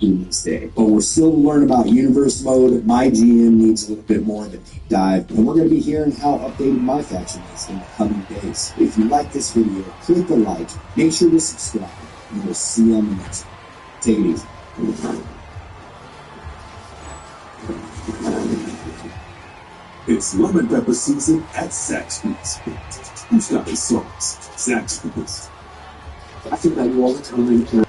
in this day. But we're still to learn about Universe Mode. My GM needs a little bit more of a deep dive, and we're going to be hearing how updated my faction is in the coming days. If you like this video, click a like, make sure to subscribe, and we'll see you on the next one. Take it easy. It's lemon pepper season at Zaxby's. Who's got the sauce? Zaxby's. I think that you all the time.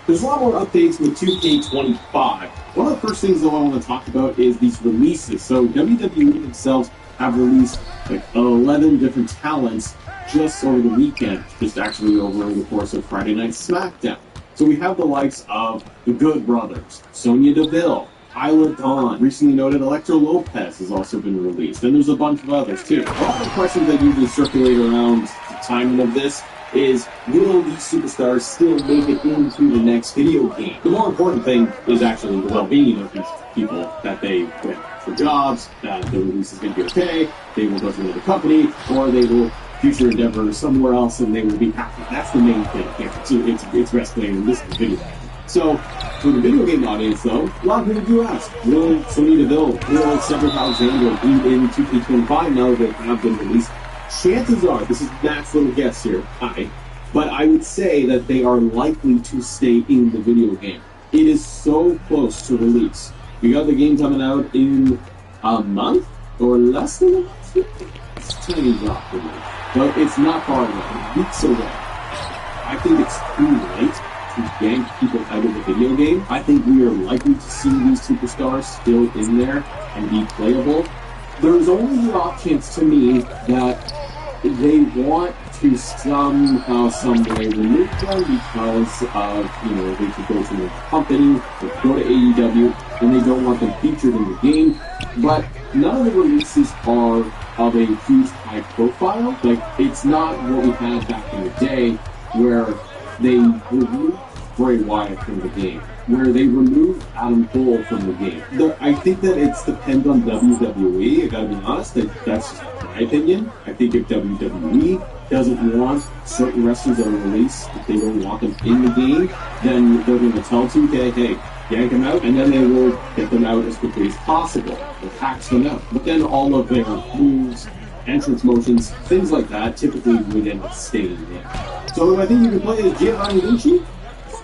There's a lot more updates with 2K25. One of the first things, though, I want to talk about is these releases. So WWE themselves have released like 11 different talents just over the weekend, just actually over the course of Friday Night SmackDown. So we have the likes of the Good Brothers, Sonya Deville, Isla Dawn, recently noted Electro Lopez has also been released, and there's a bunch of others too. A lot of the questions that usually circulate around the timing of this is, will these superstars still make it into the next video game? The more important thing is actually the well-being of these people, that they quit for jobs, that the release is going to be okay, they will go to another company, or they will future endeavor somewhere else and they will be happy. That's the main thing here. So it's wrestling and this is video. So, for the video game audience though, a lot of people do ask, will Sonya Deville, will Cedric Alexander be in 2K25 now that they have been released? Chances are, this is Matt's little guess here, but I would say that they are likely to stay in the video game. It is so close to release. We got the game coming out in a month or less than a month. It's a tiny drop for me. But it's not far away, weeks away. I think it's too late to yank people out of the video game. I think we are likely to see these superstars still in there and be playable. There's only the off chance to me that they want to somehow, some way remove them because of, they could go to a company, or go to AEW, and they don't want them featured in the game. But none of the releases are of a huge high profile. Like, it's not what we had back in the day where they removed Bray Wyatt from the game, where they removed Adam Cole from the game. I think that it depends on WWE, I gotta be honest, that's just my opinion. I think if WWE doesn't want certain wrestlers that are released, if they don't want them in the game, then they're going to tell 2K, hey, yank them out, and then they will get them out as quickly as possible. They'll patch them out. But then all of their moves, entrance motions, things like that, typically would end up staying in. So I think you can play as Giovanni Vinci?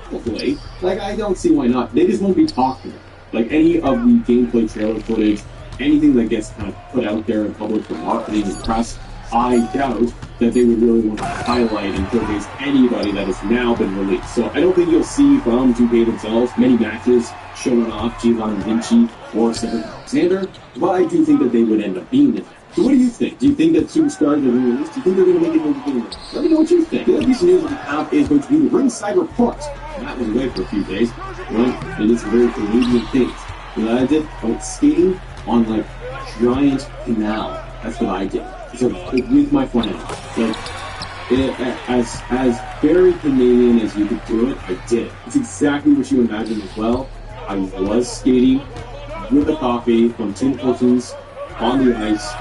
Hopefully. Like, I don't see why not. They just won't be talking. Like, any of the gameplay trailer footage, anything that gets kind of put out there in public for marketing and press, I doubt that they would really want to highlight and showcase anybody that has now been released. So I don't think you'll see from 2K themselves many matches showing off Giovanni Vinci or Cedric Alexander, but I do think that they would end up being in it. So what do you think? Do you think that superstars are being released? Do you think they're going to make it into the game? Let me know what you think. The other piece of news that we have is going to be the Ringside Report. And that was away for a few days. Right? And it's a very Canadian thing. You know what I did? I went skating on, like, giant canal. That's what I did. So, with my friend. Like, as very Canadian as you could do it, I did it. It's exactly what you imagined as well. I was skating with a coffee from Tim Hortons on the ice.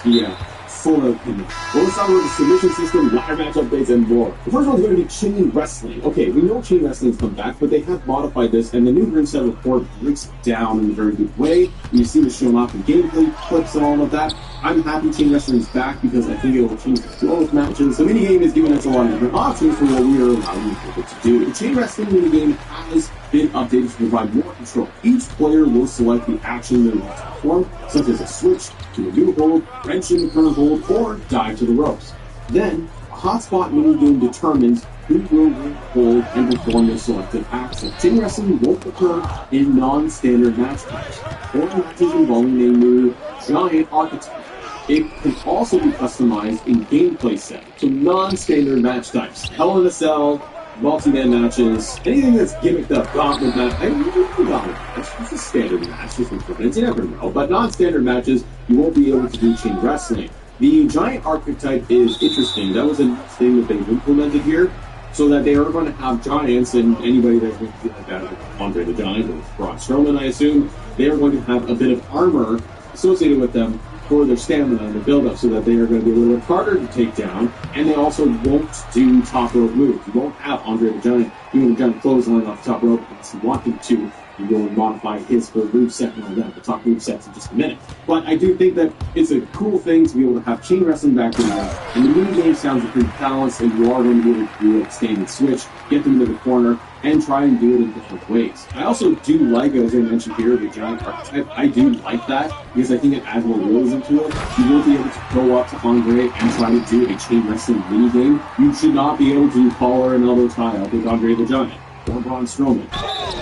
Yeah, full of opinion. Well, let's talk about the submission system, ladder match updates, and more. The first one's going to be Chain Wrestling. Okay, we know Chain Wrestling's come back, but they have modified this, and the new Ringside Report breaks it down in a very good way. You see this shown off in gameplay, clips, and all of that. I'm happy Chain Wrestling's back because I think it will change the flow of matches. The minigame is giving us a lot of different options for what we are allowing people to do. The Chain Wrestling minigame has been updated to provide more control. Each player will select the action they want to perform, such as a switch to a new hold, wrench in the current hold, or dive to the ropes. Then, a hotspot minigame determines who will hold and perform their selected action. Chain Wrestling won't occur in non-standard match types, or matches involving a new giant archetype. It can also be customized in gameplay set, so non-standard match types. Hell in a Cell, multi-man matches, anything that's gimmicked up, gauntlet match, it's a standard match, just for you never know. But non-standard matches, you won't be able to do Chain Wrestling. The giant archetype is interesting. That was a nice thing that they've implemented here, so that they are going to have giants, and anybody that's going to be like that, like Andre the Giant or Braun Strowman, I assume, they are going to have a bit of armor associated with them, for their stamina and their build-up, so that they are going to be a little bit harder to take down, and they also won't do top rope moves. You won't have Andre the Giant doing a giant clothesline off the top rope unless you want him to. You go and modify his full moveset and all that. We'll talk movesets in just a minute. But I do think that it's a cool thing to be able to have chain wrestling back in there. And the mini game sounds pretty balanced, and you are going to be able to do a standing switch, get them into the corner, and try and do it in different ways. I also do like, as I mentioned here, the giant archetype. I do like that because I think it adds more realism to it. You will be able to go up to Andre and try to do a chain wrestling mini game. You should not be able to collar and elbow tie up with Andre the Giant or Braun Strowman.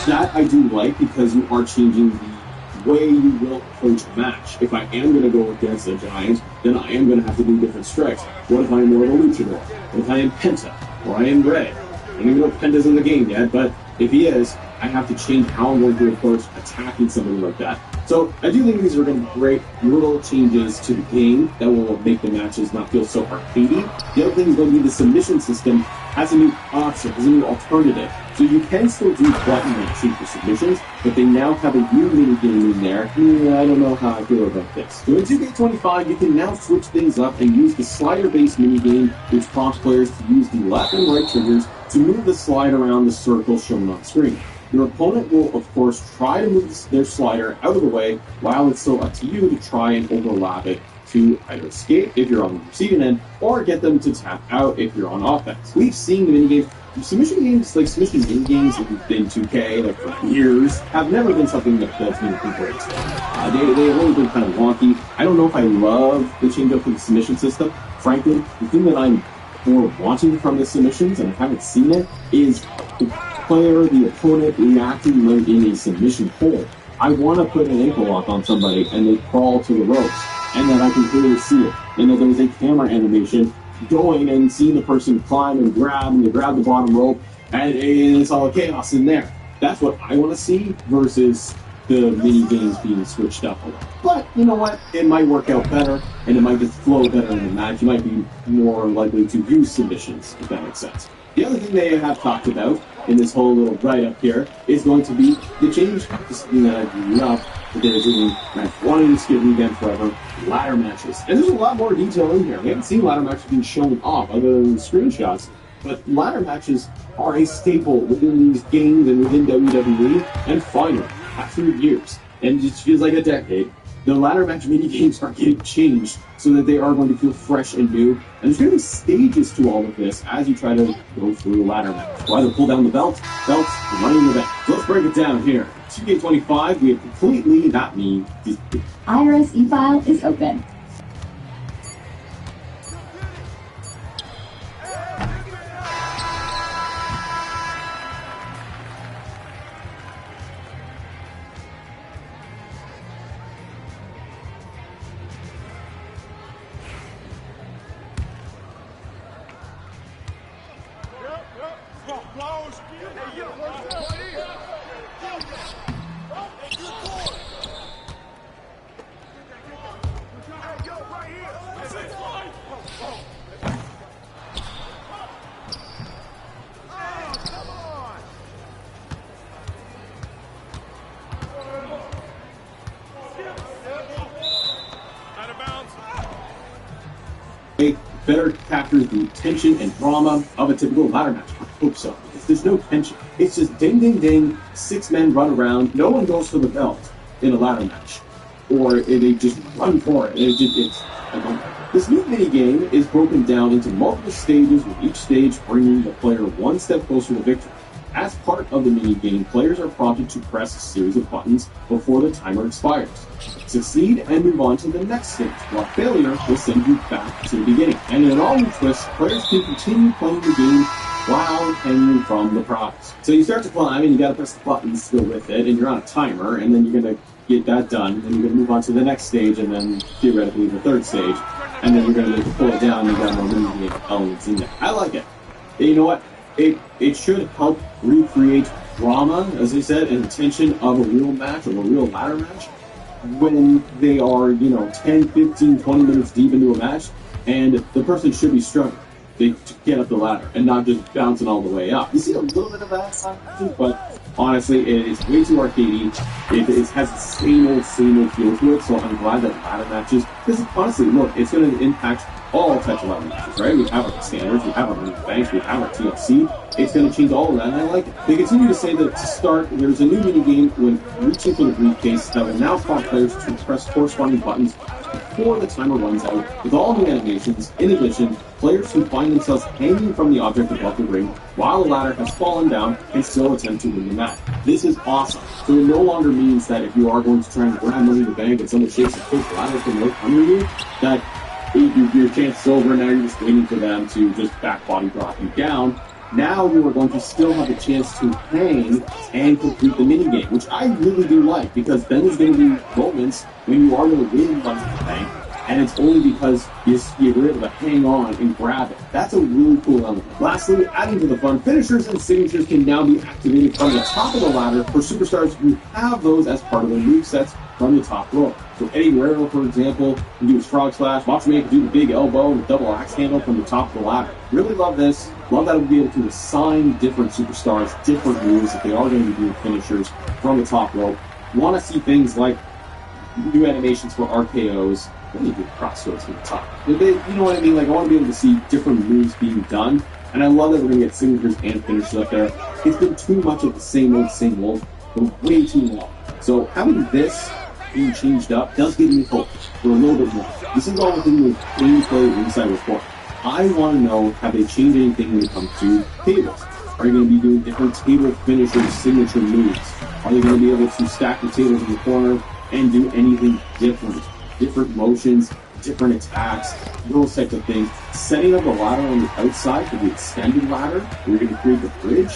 That I do like because you are changing the way you will approach a match. If I am going to go against a giant, then I am going to have to do different strikes. What if I am more of a luchador? What if I am Penta? Or I am Red? I don't even know if Penta's in the game yet, but if he is, I have to change how I'm going to approach attacking somebody like that. So I do think these are going to be great little changes to the game that will make the matches not feel so arcadey. The other thing is going to be the submission system has a new option, has a new alternative. So you can still do button mashing for submissions, but they now have a new mini game in there. I don't know how I feel about this. So in 2K25, you can now switch things up and use the slider-based mini game, which prompts players to use the left and right triggers to move the slide around the circle shown on screen. Your opponent will, of course, try to move their slider out of the way, while it's still up to you to try and overlap it to either escape if you're on the receiving end, or get them to tap out if you're on offense. We've seen the minigame submission games, like submission mini games in 2K, like for years, have never been something that does me great. They've always been kind of wonky. I don't know if I love the change up to the submission system. Frankly, the thing that I'm more wanting from the submissions, and I haven't seen it, is the player, the opponent reacting when in a submission hold. I want to put an ankle lock on somebody and they crawl to the ropes, and then I can clearly see it, and that there's a camera animation going and seeing the person climb and they grab the bottom rope, and it's all chaos in there. That's what I want to see versus the mini games being switched up a lot. But you know what? It might work out better, and it might just flow better in the match. You might be more likely to use submissions, if that makes sense. The other thing they have talked about in this whole little write-up here is going to be the change, this thing that I love that they're doing, and I've wanted to skip it again forever, ladder matches. And there's a lot more detail in here. We haven't seen ladder matches being shown off other than the screenshots, but ladder matches are a staple within these games and within WWE, and finally, after years, and it just feels like a decade, the ladder match mini games are getting changed so that they are going to feel fresh and new. And there's going to be stages to all of this as you try to go through a ladder match. We'll either pull down the belt, and running the belt. So let's break it down here. 2K25, we have completely, not me, IRS e-file is open. better captures the tension and drama of a typical ladder match. I hope so, because there's no tension. It's just ding, ding, ding, 6 men run around, no one goes for the belt in a ladder match. Or they just run for it. This new mini game is broken down into multiple stages, with each stage bringing the player one step closer to victory. As part of the mini game, players are prompted to press a series of buttons before the timer expires. Succeed and move on to the next stage, while failure will send you back to the beginning. And in an all-new twist, players can continue playing the game while hanging from the prize. So you start to climb, and you gotta press the buttons to go with it, and you're on a timer, and then you're gonna get that done, and you're gonna move on to the next stage, and then theoretically the third stage, and then you're gonna pull it down, and you got more mini game elements in there. I like it. And you know what? It should help recreate drama, as I said, and tension of a real match, of a real ladder match, when they are, 10, 15, 20 minutes deep into a match, and the person should be struggling to get up the ladder and not just bouncing all the way up. You see a little bit of that, but Honestly, it's way too arcadey. It has the same old feel to it, so I'm glad that ladder matches, because honestly, look, it's going to impact all types of ladder matches, right? We have our standards, we have our Money in the Banks, we have our TLC. It's going to change all of that, and I like it. They continue to say that to start, there's a new minigame when reaching for the briefcase that will now prompt players to press corresponding buttons before the timer runs out, with all new animations. In addition, players who find themselves hanging from the object above the ring while the ladder has fallen down can still attempt to win the match. This is awesome. So it no longer means that if you are going to try and grab Money in the Bank and someone shakes and pulls the ladder from right under you, that your chance is over. Now you're just waiting for them to just back body drop you down. Now you are going to still have a chance to hang and complete the minigame, which I really do like, because then there's going to be moments when you are going to win Money in the Bank, and it's only because you were able to hang on and grab it. That's a really cool element. Lastly, adding to the fun, finishers and signatures can now be activated from the top of the ladder for superstars who have those as part of their movesets from the top rope. So Eddie Guerrero, for example, can do his frog splash. Macho Man can do the big elbow and the double axe handle from the top of the ladder. Really love this. Love that we'll be able to assign different superstars different moves if they are going to be doing finishers from the top rope. Want to see things like new animations for RKOs. Let me do crossroads from the top. You know what I mean? Like, I want to be able to see different moves being done. And I love that we're going to get signatures and finishers up there. It's been too much of the same old, for way too long. So having this being changed up does give me hope for a little bit more. This is all within the gameplay ringside report. I want to know, have they changed anything when it comes to tables? Are you going to be doing different table finishers, signature moves? Are they going to be able to stack the tables in the corner and do anything different? Different motions, different attacks, those types of things. Setting up a ladder on the outside for the extended ladder, we're going to create the bridge.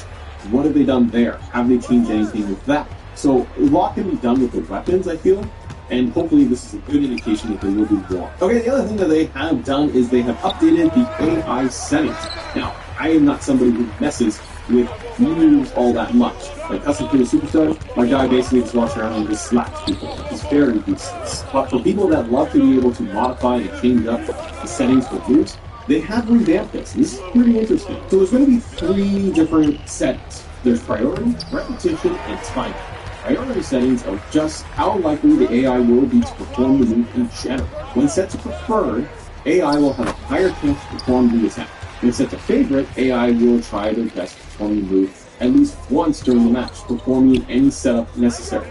What have they done there? Have they changed anything with that? So a lot can be done with the weapons, I feel, and hopefully this is a good indication that there will be more. Okay, the other thing that they have done is they have updated the AI settings. Now, I am not somebody who messes with moves all that much. Like custom created superstars, my guy basically just walks around and just slaps people. It's very useless. But for people that love to be able to modify and change up the settings for moves, they have revamped this. This is pretty interesting. So there's going to be 3 different settings. There's priority, repetition, and timing. Priority settings are just how likely the AI will be to perform the move in general. When set to preferred, AI will have a higher chance to perform the attack. When set to favorite, AI will try their best to perform the move at least once during the match, performing any setup necessary.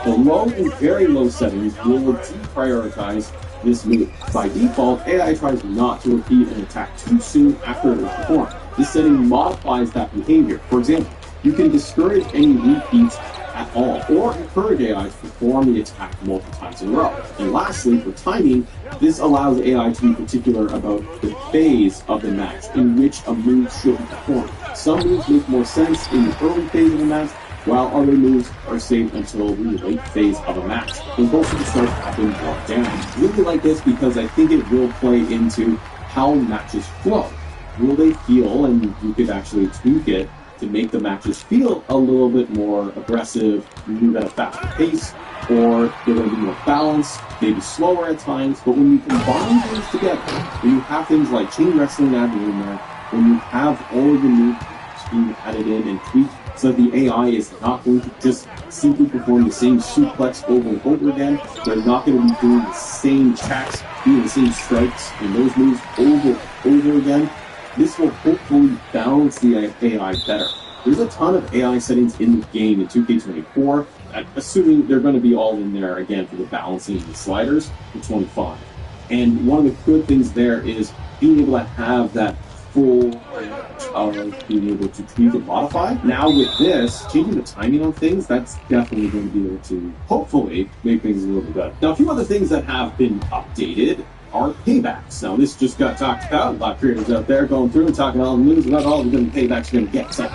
The low and very low settings will deprioritize this move. By default, AI tries not to repeat an attack too soon after it is performed. This setting modifies that behavior. For example, you can discourage any repeats at all, or encourage AI to perform the attack multiple times in a row. And lastly, for timing, this allows AI to be particular about the phase of the match in which a move should be performed. Some moves make more sense in the early phase of the match, while other moves are saved until the late phase of a match, when both superstars have been brought down. Really like this because I think it will play into how matches flow. Will they feel, and you could actually tweak it, to make the matches feel a little bit more aggressive, move at a faster pace, or they're going to be more balanced, maybe slower at times. But when you combine things together, when you have things like chain wrestling added in there, when you have all of the moves being added in and tweaked, so that the AI is not going to just simply perform the same suplex over and over again. They're not going to be doing the same attacks, doing the same strikes and those moves over and over again. This will hopefully balance the AI better. There's a ton of AI settings in the game in 2K24, assuming they're going to be all in there again for the balancing of the sliders for 25. And one of the good things there is being able to have that full range of being able to tweak and modify. Now with this, changing the timing on things, that's definitely going to be able to hopefully make things a little bit better. Now a few other things that have been updated are paybacks. Now this just got talked about. A lot of creators out there going through and talking all the news about all the different paybacks you're going to get. So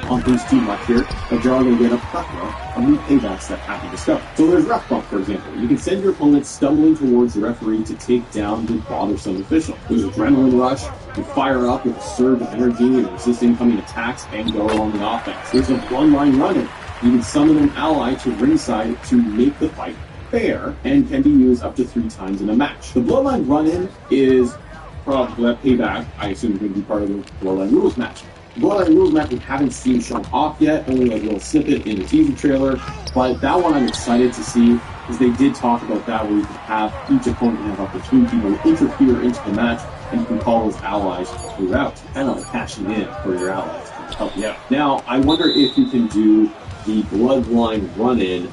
on things too much here, but you're all going to get a plethora of new paybacks that have been discovered. So there's ref bump, for example. You can send your opponent stumbling towards the referee to take down the bothersome official. There's adrenaline rush. You fire up with a surge of energy and resist incoming attacks and go on the offense. There's a bloodline run-in. You can summon an ally to ringside to make the fight fair and can be used up to 3 times in a match. The Bloodline run-in is probably that payback, I assume, is going to be part of the Bloodline rules match. Bloodline Rules match we haven't seen shown off yet, only like a little snippet in the teaser trailer. But that one I'm excited to see, because they did talk about that, where you can have each opponent have up to 3 people interfere into the match, and you can call those allies throughout, kind of like cashing in for your allies to help you out. Now, I wonder if you can do the Bloodline run-in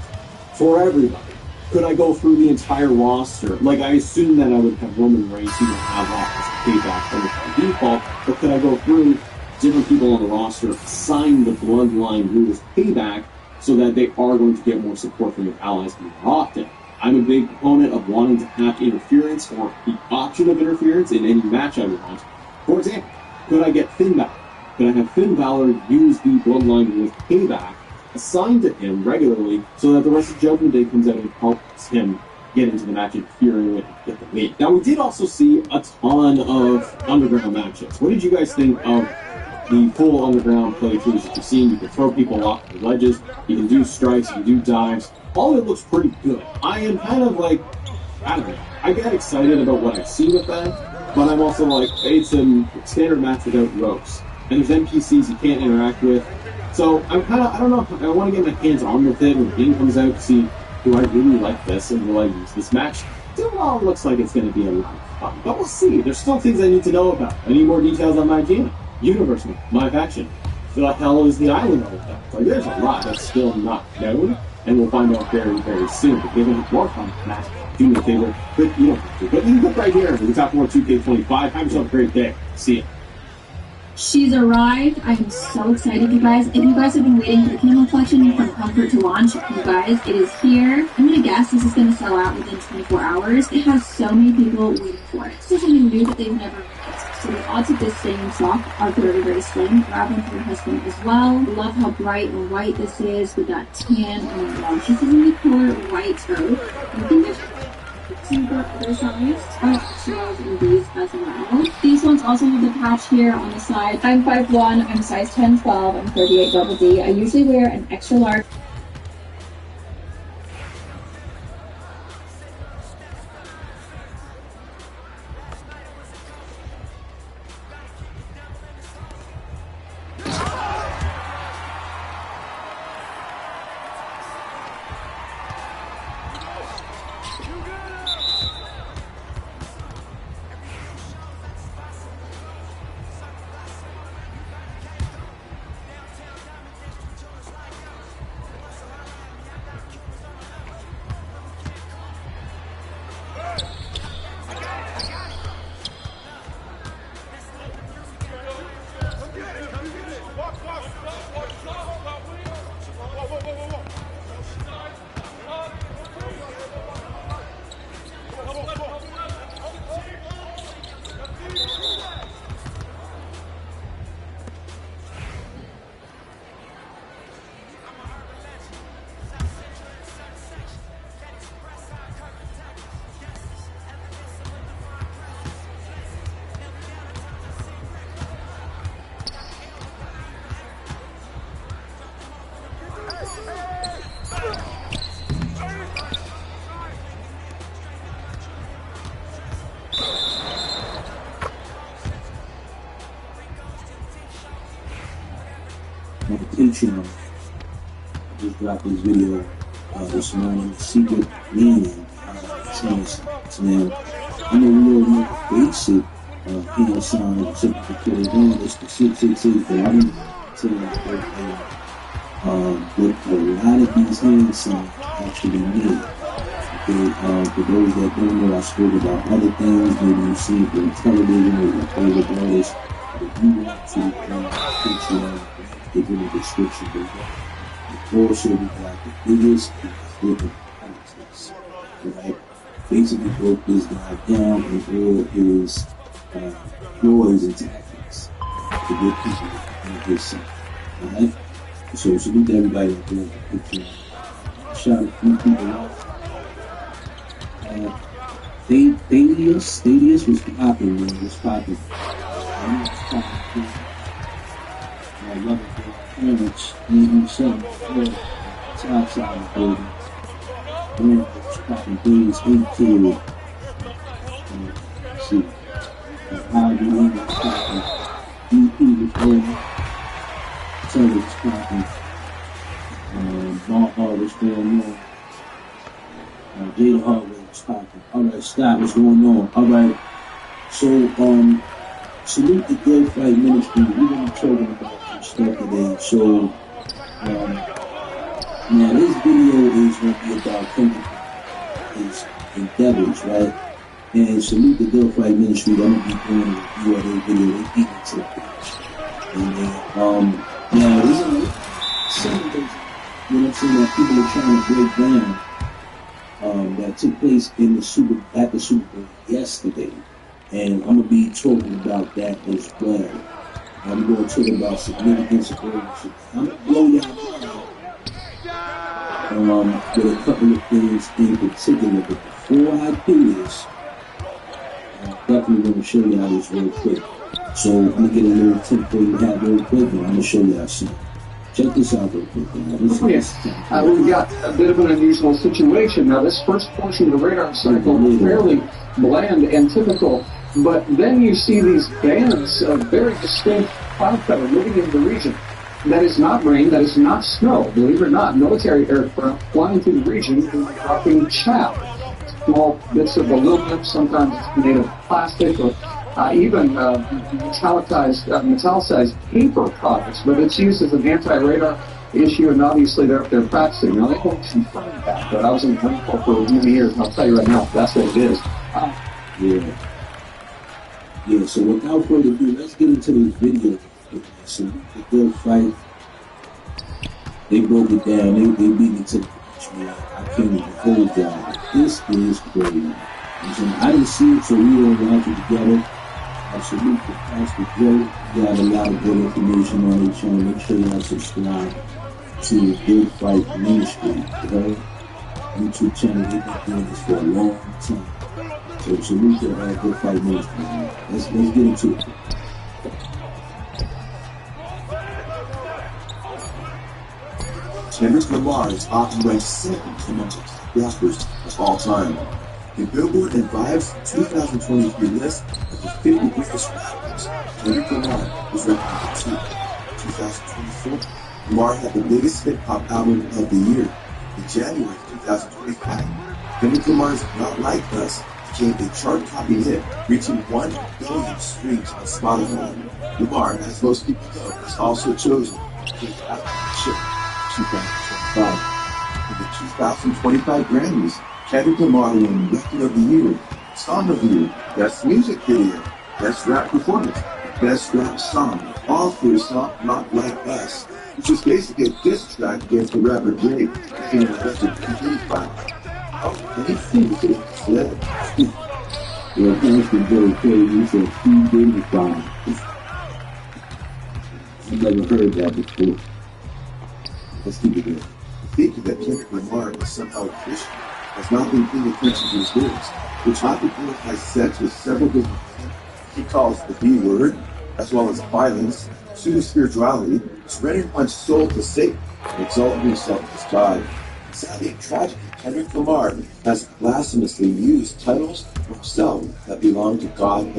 for everybody. Could I go through the entire roster? Like, I assume that I would have Roman Reigns who would have that as a payback almost by default, but could I go through different people on the roster, assign the Bloodline Rules payback so that they are going to get more support from your allies more often? I'm a big proponent of wanting to have interference, or the option of interference, in any match I want. For example, could I get Finn Balor? Could I have Finn Balor use the Bloodline Rules payback assigned to him regularly so that the rest of Judgment Day comes out and helps him get into the match, interfering with get the win? Now, we did also see a ton of underground matches. What did you guys think of the full underground playthroughs that you've seen? You can throw people off the ledges, you can do strikes, you can do dives. All of it looks pretty good. I am kind of like, I don't know, I get excited about what I see with that, but I'm also like, it's a standard match without ropes. And there's NPCs you can't interact with. So I'm kind of, I don't know, I want to get my hands on with it when the game comes out to see, do I really like this and will I use this match? It all looks like it's going to be a lot of fun, but we'll see. There's still things I need to know about. I need more details on my GM, universe, my faction. The hell is the island all about? Like, there's a lot that's still not known, and we'll find out very, very soon. But given more fun match, do me a favor, click, you don't have to, but you can click right here. We can talk more 2K25. Have yourself a great day. See ya. She's arrived. I'm so excited, you guys. If you guys have been waiting for the Camel Collection from Comfort to launch, you guys, it is here. I'm gonna guess this is gonna sell out within 24 hours. It has so many people waiting for it. This is something new that they've never released. So the odds of this staying in stock are very, very slim. Grab one for your husband as well. Love how bright and white this is with that tan and orange. This is in the color white oak. I think there's super oversized shells in these as well. These ones also have the patch here on the side. I'm 5'1", I'm size 10, 12, I'm 38 double D. I usually wear an extra large. Patreon. I just dropped this video this morning. Secret meaning now. I'm a real basic hand sign typical to the one. It's the 666, but I'm saying what a lot of these hand signs actually mean. Okay, for those that don't know, I spoke about other things. Maybe you've seen it on television or your favorite artists. If you want to Patreon, give in the description below. Also, we got the biggest flip of politics. Right? Basically broke this guy down and all his ploys and tactics to get people on his side. Alright? So salute to everybody out there on Patreon. Shout a few people out. Thaddeus was popping, man. It was popping. I love it. Parents, me himself, top side of the building. Man, was popping things into it. See, how do you popping? EP was going. Scott, what's going on? All right. So, salute the Good Fight Ministry. We're going to be talking about some stuff today. So, now this video is going to be about Kendrick his endeavors, right? And salute the Good Fight Ministry. I'm going to be doing a review of their video. They beat me to the pitch. And then, now this is some of those, you know what I'm saying, that people are trying to break down. That took place in at the Super Bowl yesterday, and I'm gonna be talking about that as well. I'm going to talk about significance of ownership. I'm gonna blow y'all mind with a couple of things in particular. But before I do this, I'm definitely gonna show y'all this real quick. So I'm gonna get a little tip for you to have real quick, and I'm gonna show y'all something. Check this out real quick. Yes, we've got a bit of an unusual situation. Now, this first portion of the radar cycle is fairly bland and typical, but then you see these bands of very distinct cloud cover moving into the region. That is not rain, that is not snow. Believe it or not, military aircraft flying through the region and dropping chaff. Small bits of aluminum, sometimes it's made of plastic or even metallicized paper products, but it's used as an anti-radar issue, and obviously they're practicing. Now, they won't confirm that, but I was in the Marine Corps for many years, and I'll tell you right now, that's what it is. Yeah, so without further ado, let's get into this video. So, the Good Fight, they broke it down, they beat me to the punch, man. I can't even hold y'all. This is crazy. I didn't see it, so we all watch it together. I salute the Pastor Joe. You got a lot of good information on their channel. Make sure y'all subscribe to the Good Fight Ministry, okay? YouTube channel. They've been doing this for a long time. So salute to Good Fight Ministry, man. Let's get into it. Kendrick Lamar is often ranked second among the top rappers of all time. The Billboard and Vibes 2023 list of the 50 greatest rappers, Kendrick Lamar was ranked number 2. In 2024, Lamar had the biggest hip-hop album of the year. In January 2025, Kendrick Lamar's Not Like Us became a chart-topping hit, reaching 1 billion streams on Spotify. Lamar, as most people know, was also chosen to be the album of the show 2025. For the 2025 Grammys, Kendrick Lamar won Record of the Year, Song of the Year, Best Music Video, Best Rap Performance, Best Rap Song, all for his song Not Like Us, which was basically a diss track against the rapper Drake, being arrested in 2025. Oh, and he seemed to sled. Yeah, Pastor Joe crazy. He said P-Diddy-fied. I've never heard that before. Let's keep it there. Thinking that Kendrick Lamar is somehow a Christian has not been paying attention to his lyrics, which often has sex with several different men. He calls the B word, as well as violence, pseudo-spirituality, surrendering one's soul to Satan, and exalting himself as God. Sadly and tragically, Kendrick Lamar has blasphemously used titles for himself that belong to God alone.